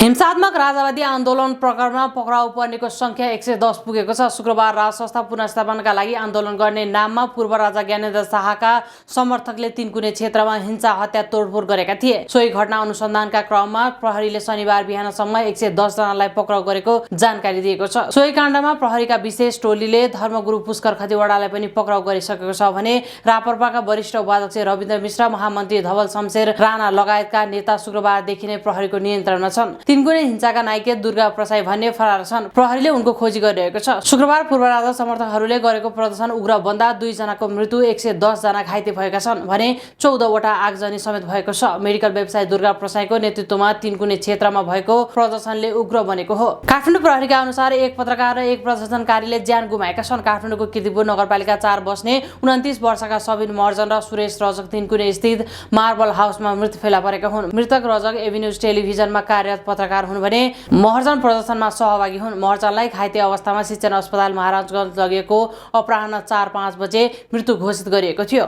हिंसात्मक राजावादी आन्दोलन प्रकरणमा पक्राउ पर्नेको संख्या 110 पुगेको छ। शुक्रबार राज संस्था पुनर्स्थापनाका लागि आन्दोलन गर्ने नाममा पूर्व राजा ज्ञानेन्द्र शाहका समर्थकले तीनकुने क्षेत्रमा हिंसा हत्या तोडफोड गरेका थिए। सोही घटना अनुसन्धानका क्रममा प्रहरीले शनिबार बिहानसम्म 110 जनालाई पक्राउ गरेको जानकारी दिएको छ। सोही काण्डमा प्रहरीका विशेष टोलीले धर्मगुरु पुष्कर खतिवडालाई पनि पक्राउ गरिसकेको छ भने राप्रपाका वरिष्ठ उपाध्यक्ष रविन्द्र मिश्र, महामन्त्री धवल शमशेर राणा लगायतका नेता शुक्रबारदेखि नै प्रहरीको नियन्त्रणमा छन्। तीनकुने हिंसाका नायक दुर्गा प्रसाई भन्ने फरार छन्। प्रहरीले उनको खोजी गरिरहेको छ। शुक्रबार पूर्व राजा समर्थकहरूले गरेको प्रदर्शन उग्र बन्दा 2 जनाको मृत्यु, 110 जना घाइते भएका छन् भने 14 वटा आगजनी समेत भएको छ। मेडिकल व्यवसायी दुर्गा प्रसाईको नेतृत्वमा तीनकुने क्षेत्रमा भएको प्रदर्शनले उग्र बनेको हो। काठमाडौँ प्रहरीका अनुसार एक पत्रकार र एक प्रदर्शनकारीले ज्यान गुमाएका छन्। काठमाडौँको कीर्तिपुर नगरपालिका 4 बस्ने 29 वर्षका सबिन महर्जन र सुरेश रजक तीनकुने स्थित मार्बल हाउसमा मृत्यु फेला परेका हुन्। मृतक रजक एभिन्यूज टेलिभिजनमा कार्यरत पत्रकार हुन् भने महर्जन प्रदर्शनमा सहभागी हुन्। महर्जनलाई घाइते अवस्थामा शिक्षण अस्पताल महाराजगञ्ज लगिएको अपराह्न 4-5 बजे मृत्यु घोषित गरिएको थियो।